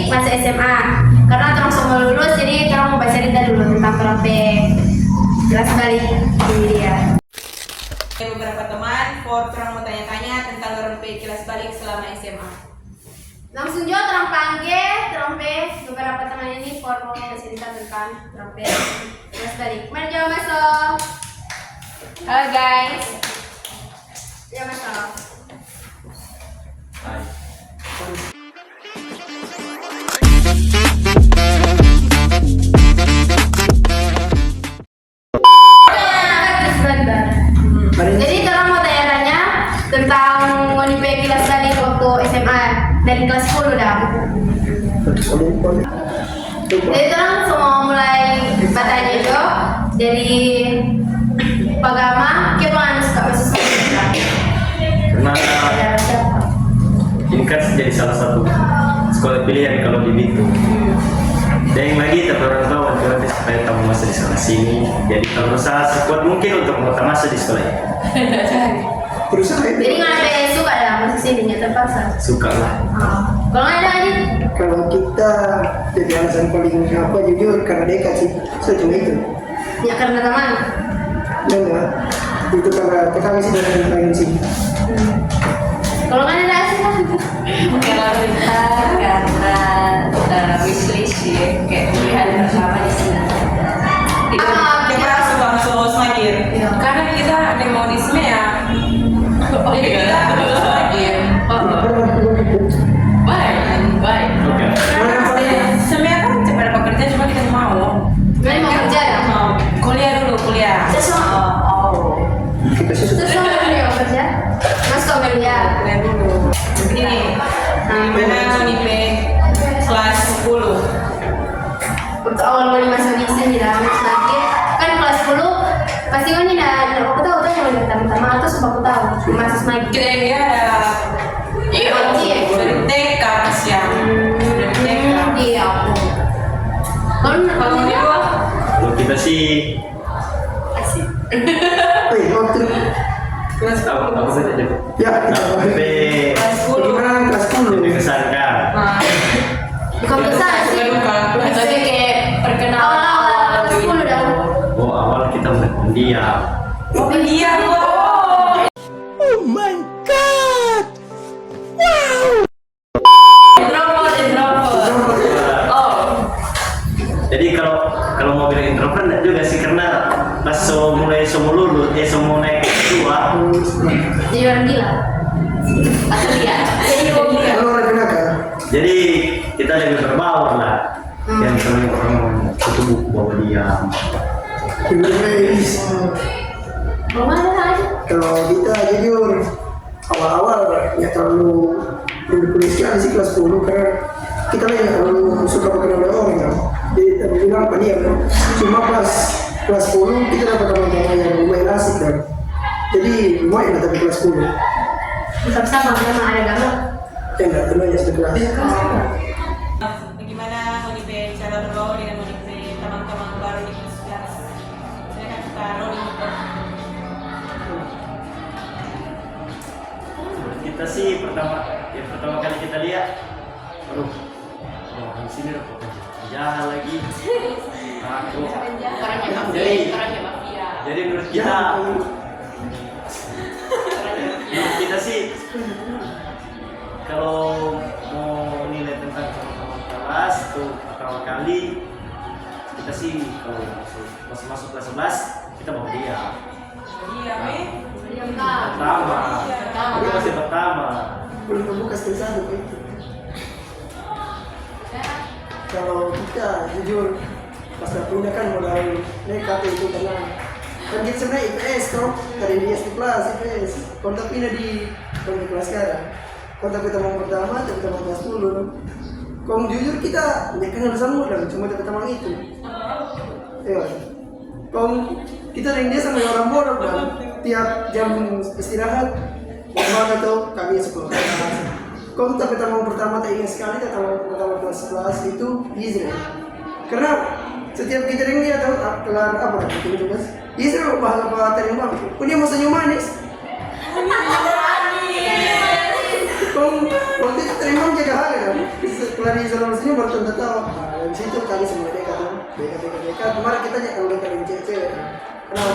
masa SMA. Karena orang semua lulus, jadi orang mau baca cerita dulu tentang kerampe kelas balik ini dia. Beberapa teman, orang mau tanya-tanya tentang kerampe kelas balik selama SMA. Langsung juga orang panggil kerampe beberapa teman ini mau bercerita tentang kerampe kelas balik. Mari jawab masuk. Halo guys. Ya masuk. Jadi kalau mau tanya-tanya tentang Monipe kelas tadi waktu SMA dari kelas 10 dah. Jadi orang semua mulai bertanya itu dari Pagama, kita mana suka masuk sekolah? Karena ini kan jadi salah satu sekolah pilihan kalau di Bitung. Dan yang lagi tapi orang tahu nanti supaya kamu masuk di sekolah sini. Jadi kalau berusaha sekuat mungkin untuk mau masuk di sekolah ini. Berusaha itu. Jadi nggak ada yang suka dah masuk sini ya terpaksa. Suka lah. Kalau nggak ada ini? Kalau kita jadi alasan paling apa jujur karena dekat sih, saya cuma itu. Ya karena teman. Ya enggak, itu karena PKW sih dari lain sih. Kalau nggak ada sih lah. Kalau kita karena wishlist ya, kayak pilihan bersama di sini. Kita merasa langsung semagir. Karena kita ada modisme ya. Jadi kita semagir. Baik. Oke. Sebenarnya kan cepat dapat kerja cuma kita mau. Jadi mau kerja ya? Kuliah dulu, kuliah. Kita sih suka. Terus mau kerja? Mas kau kerja? Kuliah dulu. Begini, gimana Monipe kelas 10? Untuk awal mulai masuk di sini dah lagi kan kelas 10 pasti kan ini dah aku tahu tuh yang pertama atau sebab aku tahu masuk lagi. Kita dia ada dari TK pas ya. Dari TK. Iya. Kalau dia Kalau kita sih Waktu kelas tahu saja deh. ya kita Sampai kelas 10. gimana kelas 10? jadi kesankan. Bukan besar sih. Tapi kayak perkenalan Awal-awal kelas 10 dah. Oh awal kita mendiam. Oh iya kok. Introvert. Oh. Jadi kalau mau bilang introvert enggak juga sih karena pas mulai lulus semua naik dua Jadi orang gila. Atau dia? Jadi orang gila. Kalau orang kenapa? jadi kita lebih berbaur lah yang kami orang itu buku bawa diam. Guys, Mau mana aja? kalau kita jujur awal-awal ya terlalu kuliah sekali sih kelas 10 karena kita lah yang terlalu suka berkenal dengan orang kan. Jadi terlalu bilang apa dia kan. Cuma pas kelas 10 kita dapat teman-teman yang lumayan asik kan. Jadi lumayan lah tapi kelas 10. Tetap sama memang ada gambar. Ya enggak, tenang ya sudah kelas. Bagaimana Monipe cara bergaul dengan Monipe teman-teman baru di kelas 11? Saya kan taruh di Kita sih pertama kali kita lihat, aduh, di sini udah jalan lagi. Aku, jadi menurut kita sih kalau mau nilai tentang teman-teman kelas tuh pertama kali kita sih kalau masuk kelas 11 kita mau dia pertama itu masih pertama Belum membuka skill satu itu. Kalau kita jujur pas pindah kan modal nekat itu karena kan kita sebenarnya IPS toh dari di SD kelas IPS kontak pindah di kelas sekarang kontak kita mau pertama tapi kita mau kelas 10 loh. Kalau jujur kita ya kenal sama dan cuma teman itu ya kalau kita dengan dia sama orang bodoh dan tiap jam istirahat mana tuh kami sekolah. Kalau kita ketemu pertama tak ingat sekali ketemu pertama kelas 11 itu Israel. Karena setiap kita dengan dia tahu kelar apa itu tugas. Israel bahasa apa terima. Kok dia mau senyum manis? Kalau kita terima jaga harga kan. Kelar dari Zalman sini baru tentu tahu. Nah, dari situ kali semua dekat tuh. Dekat. Kemarin kita tanya kalau dekat dengan cewek-cewek. Kenapa?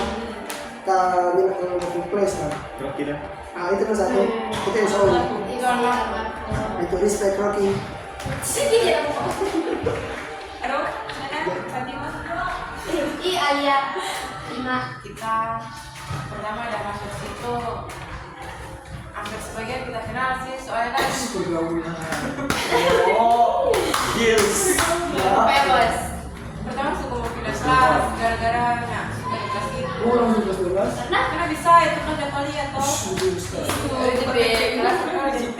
Kita bilang kalau mau place lah. Rocky dah. Ah itu kan satu. Kita yang soal. Itu respect Rocky. Aduh, mana? Tadi mas. Ayah 5. Kita pertama ada masuk situ. Hampir sebagian kita kenal sih, soalnya kan Oh, yes. Bebas. pertama suka mau pindah kelas gara-gara suka di kelas itu. Langsung kelas 12. Karena bisa itu kan jadwal lihat toh. Kelas DP.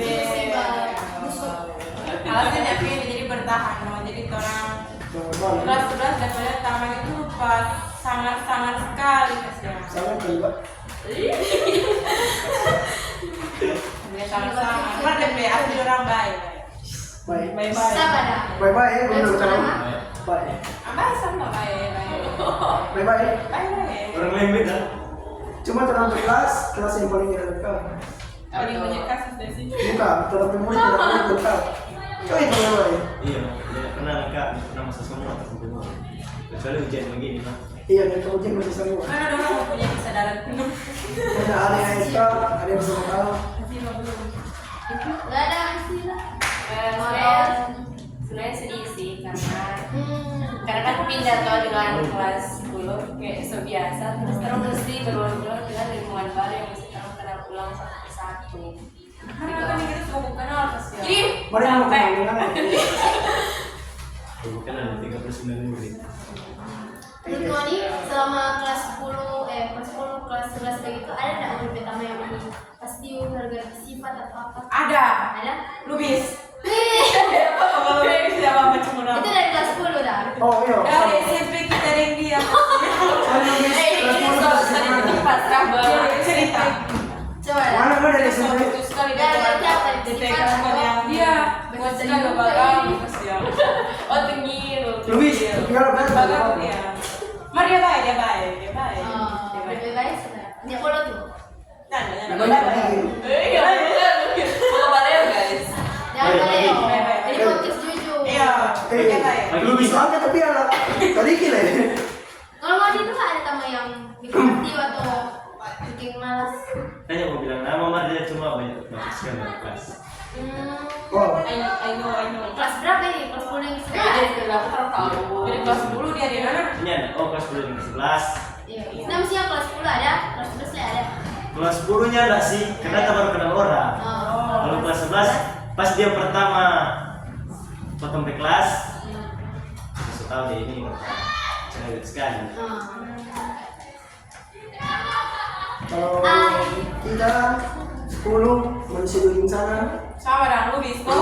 Alasannya apa jadi bertahan, mau jadi orang kelas 11 jadwalnya taman itu pas sangat-sangat sekali kasihan. Sama kedua. Dia sama-sama. Karena DP asli orang baik. Baik. Baik-baik. Sabar dah. Bye-bye ya, belum Sekolah tahu. mana? Bye. Abah sama baik-baik. Bye-bye. Baik-baik. Orang lain beda. Cuma terang kelas yang paling dekat. Paling banyak kasus dari sini. Bukan, terang murid tidak paling dekat. Kau itu bye-bye. Iya, dia pernah lengkap, pernah masa semua semua. Kecuali ujian begini mah. Iya, dan kemudian masih semua. Mana ada orang punya kesadaran penuh. Karena ada yang SK, ada yang sama tahu. Gak ada istilah. Sebenarnya sedih sih karena kan pindah tuh dengan kelas 10 kayak biasa terus terus mesti berulang-ulang dengan lingkungan baru yang mesti terus kenal ulang satu persatu. Karena kan kita suka bukan atas ya. Jadi Mari mau sampai kenal Bukan ada 39 murid. Menurut Moni, selama kelas 10, kelas 11 kayak gitu, ada nggak murid pertama yang ini pasti gara-gara sifat atau apa? Ada. Ada? Lubis. Kalau Lubis siapa macam orang? Itu dari kelas 10 dah. Oh iya. Dari SMP kita ada yang dia. Soalnya Miss, kelas 10 kalau masih tadi mana? tempat Dia cerita. Coba dah. Mana dari SMP? Betul sekali Dari siapa? di TK yang dia buat sekali bagal kasihan. oh tinggi loh. Luis, tinggal berapa? Bagal dia. Mari dia baik. Dia baik. Lebih baik sudah. Dia follow tuh. Nah, Banyak lagi. Iya. Mau balik guys. Jangan Baik, balik. baik. Jadi podcast jujur. Iya, dia baik. Lu bisa angkat tapi ala tadi kile. Kalau Moni itu nggak ada tamu yang bikin aktif atau bikin malas. Tanya mau bilang nama mah dia cuma banyak sekali kelas. Oh, I know. Kelas berapa ini? Kelas 10 yang Jadi sekarang? aku tahu. Dari kelas 10 dia di mana? Ini ada, oh kelas 10 dan kelas 11. Iya. Nah, mestinya kelas 10 ada, kelas 11 nggak ada. Kelas 10-nya enggak sih, karena kita baru kenal orang. Kalau kelas 11, pas dia pertama potong ke kelas, masuk tahu deh ini cewek sekali. kalau kita 10 manusia di sana. Sama dah, Lubis tuh.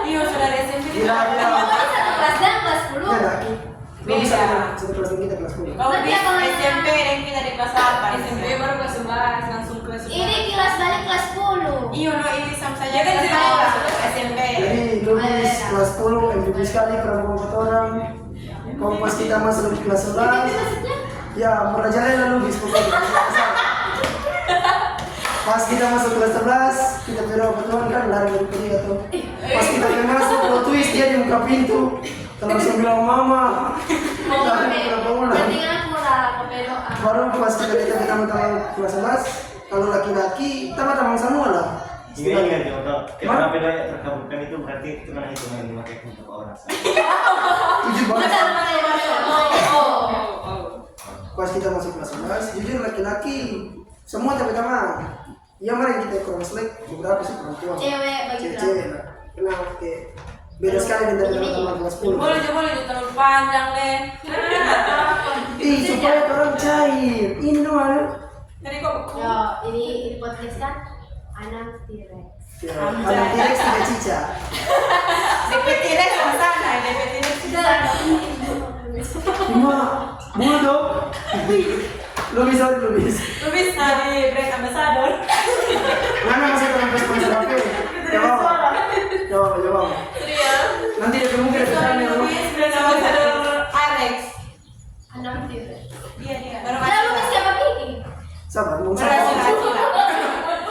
Iya, sudah dari SMP Gila, dia. Moni satu kelas dan kelas 10. Iya dah. Lu bisa satu kelas dengan kita kelas 10. Kalau Berarti di apa namanya? SMP dan kita di kelas 8. SMP baru kelas 11, langsung kelas 11. Ini kelas balik kelas 10. Iya, no, ini sama saja Ya kan kelas tidak. 8, SMP. Jadi Luis kelas 10, MVP sekali pernah membuat orang. Kalau pas kita masuk di kelas 11, Maksudnya? ya merajalela Luis pokoknya. Pas kita masuk kelas 11, kita beda kebetulan kan lari dari kuliah tuh. Pas kita masuk, plot twist dia di muka pintu. Kita langsung bilang mama. Lari berapa bulan? Berarti kan aku lah kebedo. Baru pas kita lihat teman-teman kelas 11, kalau laki-laki, teman-teman semua lah. Ingat contoh, kita beda terkabulkan itu berarti itu mana hitungan yang dipakai untuk orang. Jujur banget. Oh. Pas kita masuk kelas 11, jujur laki-laki semua teman-teman. Ya mari kita kurang selek beberapa sih perempuan. Cewek bagi Cewek lah. Kenapa kayak beda sekali dengan teman-teman kelas 10. Boleh, terlalu panjang deh. Ih, supaya orang cair. Ini doang. Tadi kok Ya, ini podcast kan anak T-Rex. Ya, anak T-Rex tidak cica. DPT deh sama sana, DPT deh Sudah. Cuma bulldog. Lubis. Lubis dari brand ambassador. Mana masih terlalu sponsor HP? Jawab. Nanti dia mungkin ada tanya lu. Lubis brand ambassador Alex. Anak T-Rex. Iya. Baru Ada lu siapa ini? Sabar, mau Berhasil.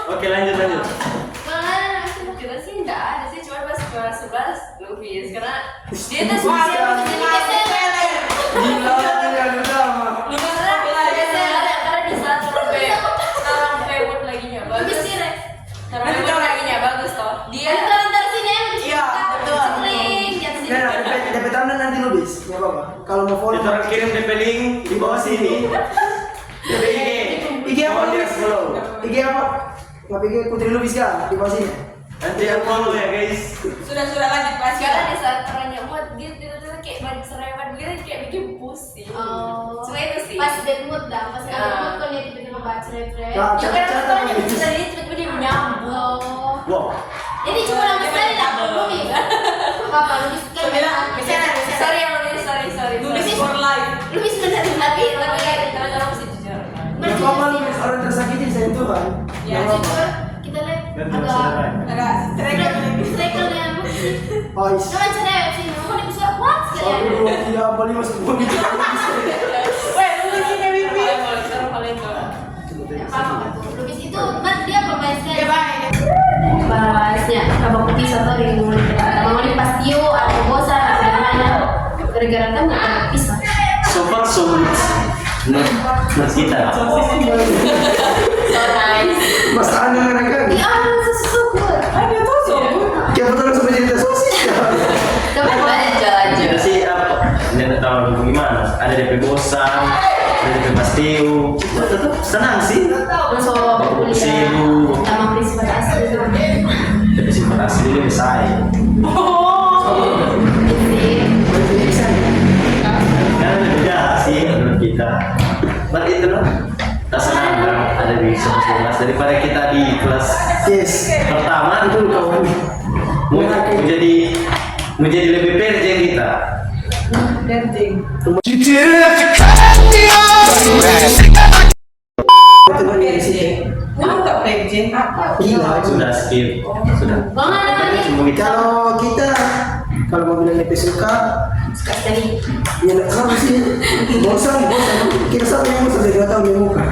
Oke lanjut. Kalau ada anak Kita sih enggak ada sih, cuma pas kelas 11 lu Lubis karena dia tuh suka Gila, yang utama. karena di saat sampai mood lagi nya bagus sampai mood lagi nya bagus toh dia Ntar sini ya. Iya, betul. Betul. DP tahunan nanti lu bis, nggak apa-apa. Kalau mau follow, Kita kirim DP link di bawah sini. DP IG apa lu bis? follow. IG apa? Nggak IG Putri Lubis kan di bawah sini. Nanti yang follow ya guys. Sudah lanjut kelas karena di saat orangnya mood gitu tiba-tiba kayak banyak serewan gitu kayak bikin pusing cuma itu sih Pas dead mood dah, pas dead mood kan dia tiba-tiba baca refresh. Nah, juga cara-cara orangnya gitu. bisa dia tiba-tiba dia menyambung Oh. Wow. Jadi cuma nama sekali lah, Lubis. Apa Lubis kan? sorry yang lebih sorry Lubis for life. Lubis benar tapi kayak teman-teman mesti jujur Nah, kalau orang tersakiti saya itu kan. Ya, nggak apa-apa. Coba kita lihat Dan agak saudara. Agak strikernya sih. Oh, is. Nama cerewet sih, mau di besar kuat sekali. Aduh, tidak boleh masuk gua gitu. Weh, Lubis ini Wiwi. paling Apa tuh? Lubis itu kan dia pemain sekali. Ya, baik. Bahasnya abang putih atau yang mau di pastio atau bosan atau gimana gara-gara kamu akan pisah. So far so good. Menurut kita. so nice Mas Ana mereka. Ya, sesuatu. Ada tuh so. Kayak betul sampai cerita sosis ya. Coba jalan Kita sih apa? Tidak tahu gimana. Ada DP bosan, ada DP pastiu. Tetap senang sih. masuk kuliah Seru. sama prinsip asli itu. DP sifat asli dia besar. Kan beda sih menurut kita. But itu loh. Tak senang kan ada di kelas daripada kita di kelas Yes. pertama itu kawan menjadi lebih perjeng kita. Betul dari sini. Lu tak pengen apa? Gila. Sudah skip, sudah. Bang ada lagi. Cuma kita Kalau kita kalau mau bilang DP suka, Sekali. ya nggak sama sih. Bosan. Kita sama yang bosan dari 2 tahun di muka.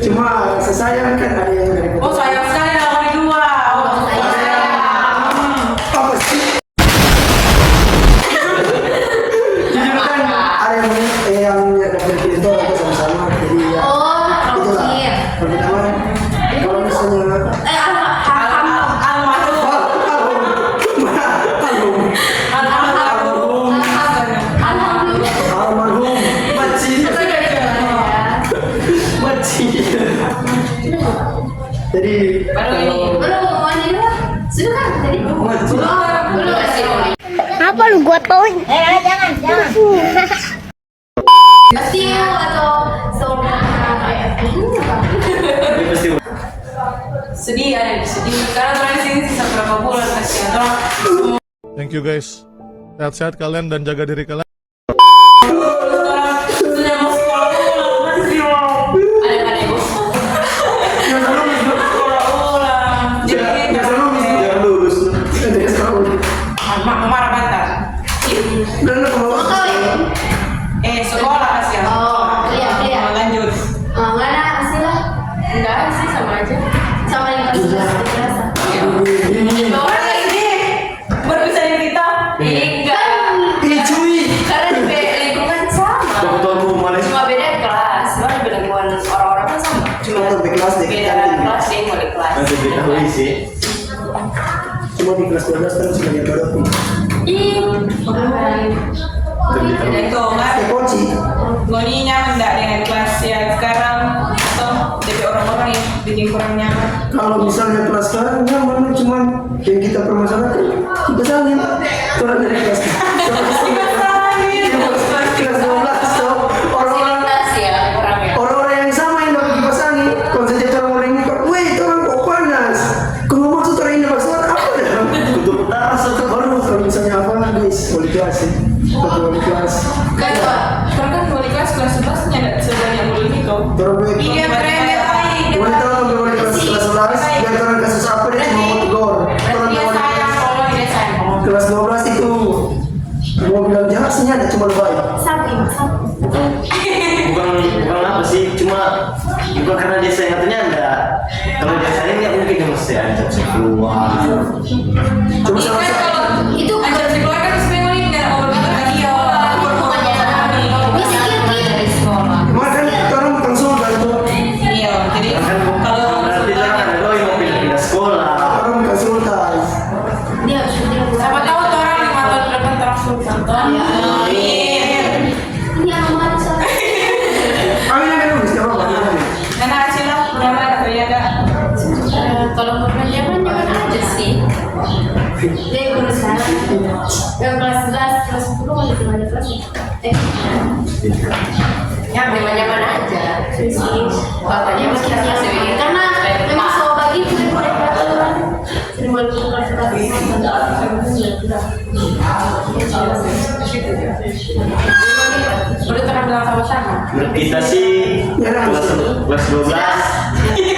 Cuma sesayang kan ada yang dari Oh, sayang sekali lah kali dua. Oh, apa sih? Jujur kan ada yang dapat itu atau sama-sama. Jadi ya Oh, itulah. terakhir. Pertama kalau misalnya almarhum Maci. Jadi kalau Belum mau mandi dulu. Sudah kan tadi? Maci. Belum kasih. Apa lu gua tauin? Jangan. Pastio atau soalnya kayak dia pasti sedih karena terakhir sini sisa berapa bulan kasihan orang. Thank you guys. Sehat-sehat kalian dan jaga diri kalian. Orang sudah mau sekolah ulang masih mau. ada bos Ulang. Jadi jangan lulus. marah banget. Sekolah kasihan. Oh, kuliah. Lanjut. Enggak ada hasil lah. enggak sih sama aja Sama yang kasih terasa. Orang ini berpisah dari kita. enggak karena di lingkungan sama Dokter Malaysia. cuma beda kelas cuma di lingkungan orang-orang kan sama cuma Satu kelas deh, beda kan? kelas dia mau di kelas Masih diketahui sih. Cuma di kelas 12 terus sudah diadopsi. ih Dan itu kan Kunci. Goni nyaman enggak dengan kelas ya sekarang atau jadi orang-orang yang bikin kurang nyaman. Kalau misalnya kelas sekarang nyaman, cuman yang kita permasalahkan kipas angin. Turun dari kelas. Kelas 12 so, orang-orang fasilitas ya kurangnya orang-orang yang sama yang dapat kipas angin. Kalau saja orang ini kok, weh, itu orang kok panas. Kalau maksud orang ini maksud apa dah? Untuk utara satu Baru kalau misalnya apa guys, wali kelas sih. Wali kelas. Kan karena kan wali kelas 11 nyadar sebanyak mulut itu. Terus Iya keren ya. wali tahu sampai wali kelas 11 dia orang kasus apa dia cuma mau tegur. Orang Dia wali sayang kalau dia sayang. kelas 12 itu mau bilang jahat sih karena desa yang satunya ada. Kalau desa ini nggak mungkin mesti ajak keluar. Cuma Ini salah kan satu. kalau Itu ajak keluar kan sebenarnya ini nggak mau berangkat dia. Dari sekolah. Cuma kan orang konsultan tuh. Iya, jadi Kan kalau berarti lah ada doi mau pindah sekolah. Orang konsultan. dia siapa tahu tuh orang 5 tahun ke depan terlangsung contoh. Amin. ini yang mau sama Kami yang kan bisa apa? Karena hasilnya berapa ada ya enggak? Kalau mau zaman aja sih. dia baru sekarang yang kelas 11 kelas 10 masih cuma ada kelas Ya zaman aja. Katanya masih kasih begini karena memang soal bagi itu yang mulai peraturan sering balik ke kelas 11 Udah pernah bilang sama-sama. Menurut kita sih kelas 12. oh iya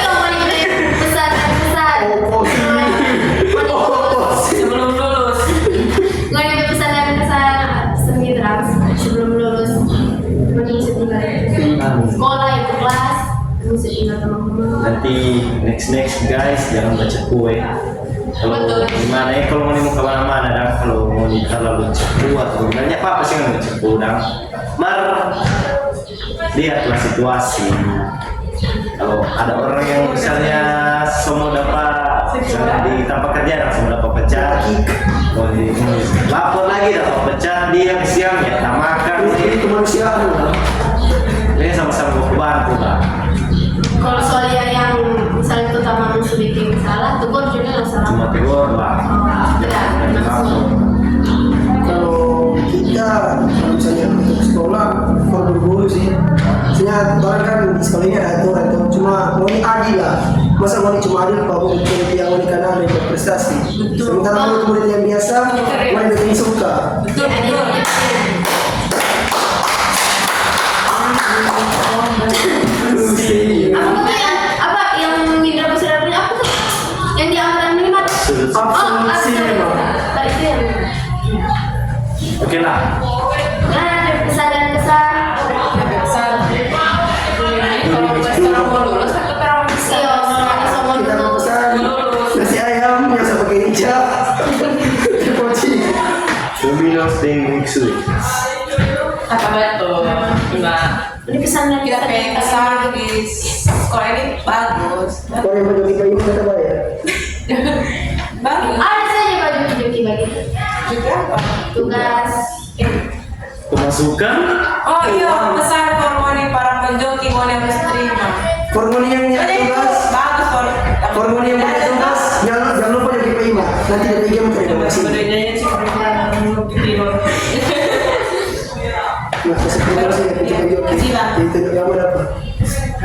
mau nih pesan Sebelum lulus. nggak ada pesan gitu kan sebelum lulus mending setinggal sekolah itu kelas terus setinggal teman-teman Nanti next guys jangan baca kue. Kalau gimana ya kalau mau kemana-mana dan kalau mau terlalu cepu atau gimana apa sih nggak cepu dan lihatlah situasi. Kalau ada orang yang misalnya semua dapat misalnya di tempat kerja semua dapat pecat, mau lapor lagi dapat pecat dia siang ya tak makan Ini kemanusiaan lah. ini sama-sama bantu lah. kalau soal yang misalnya itu taman sedikit salah tegur juga nggak salah Cuma tegur lah. tidak Langsung. Kalau kita kalau misalnya untuk sekolah kalau dulu sih misalnya orang kan di sekolah ini ada aturan tuh cuma mau adil lah masa mau cuma adil kalau mau murid yang mau karena ada berprestasi sementara murid yang biasa mereka yang suka aku tuh yang apa yang Indra Pusira punya aku tuh yang di angkatan minimal absolusi memang tadi itu yang Oke lah. nah ada pesan dan kesan Besar. Kalau sekarang mau lulus aku terang bisa. iya semua kita mau dulu pesan nasi ayam biasa pakai hijab poci Domino's Deng Mixu. Apa betul? Nah, ini pesan dan kita kayak kesan di sekolah ini bagus. kalau yang menjadi kayu kita bayar Bagus. ada saja baju joki bagi Juga apa? tugas Pemasukan Oh iya, besar hormoni para penjoki mau yang harus terima. hormoni yang punya tugas Bagus hormoni yang punya tugas jangan lupa jadi PIMA nanti dari PIMA mau terima kasih Bedanya sih tidur. nah seperti sih itu yang mana apa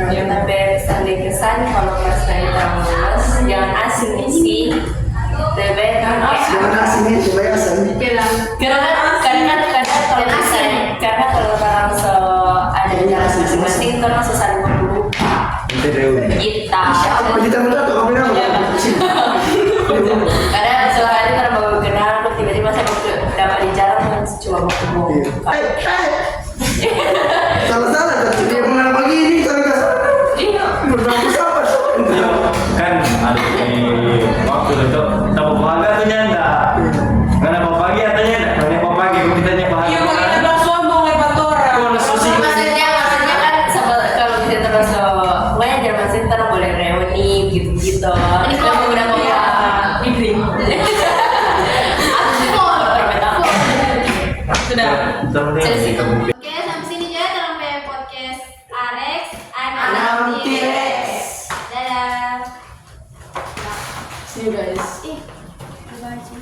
Yang pesan dan kesan kalau kelas dari lulus jangan asing sih. Lebih jangan asing coba asing bilang karena kalau misalnya karena kalau orang ada di jalan masing-masing itu langsung saling berlupa. nanti reuni. Kita apa kita minta tuh kamu nama karena sehari kalau baru kenal tiba-tiba saya dapat di jalan cuma mau ketemu. salah kan dia mengenal pagi ini kita enggak berdua siapa Kan ada waktu itu tahu bangga tuh nyanda. Karena mau pagi atau nyanda? Kalau mau pagi kita nyapa. Iya, kita bilang sombong lepas orang. Kalau susi Maksudnya kan kalau kita terus pokoknya zaman center boleh reuni gitu-gitu. Ini kalau beberapa Iya, Ibri. Sudah. Temen-temen oke sampai sini aja sampai podcast Arex Anam T-Rex. dadah See you guys. ih apa sih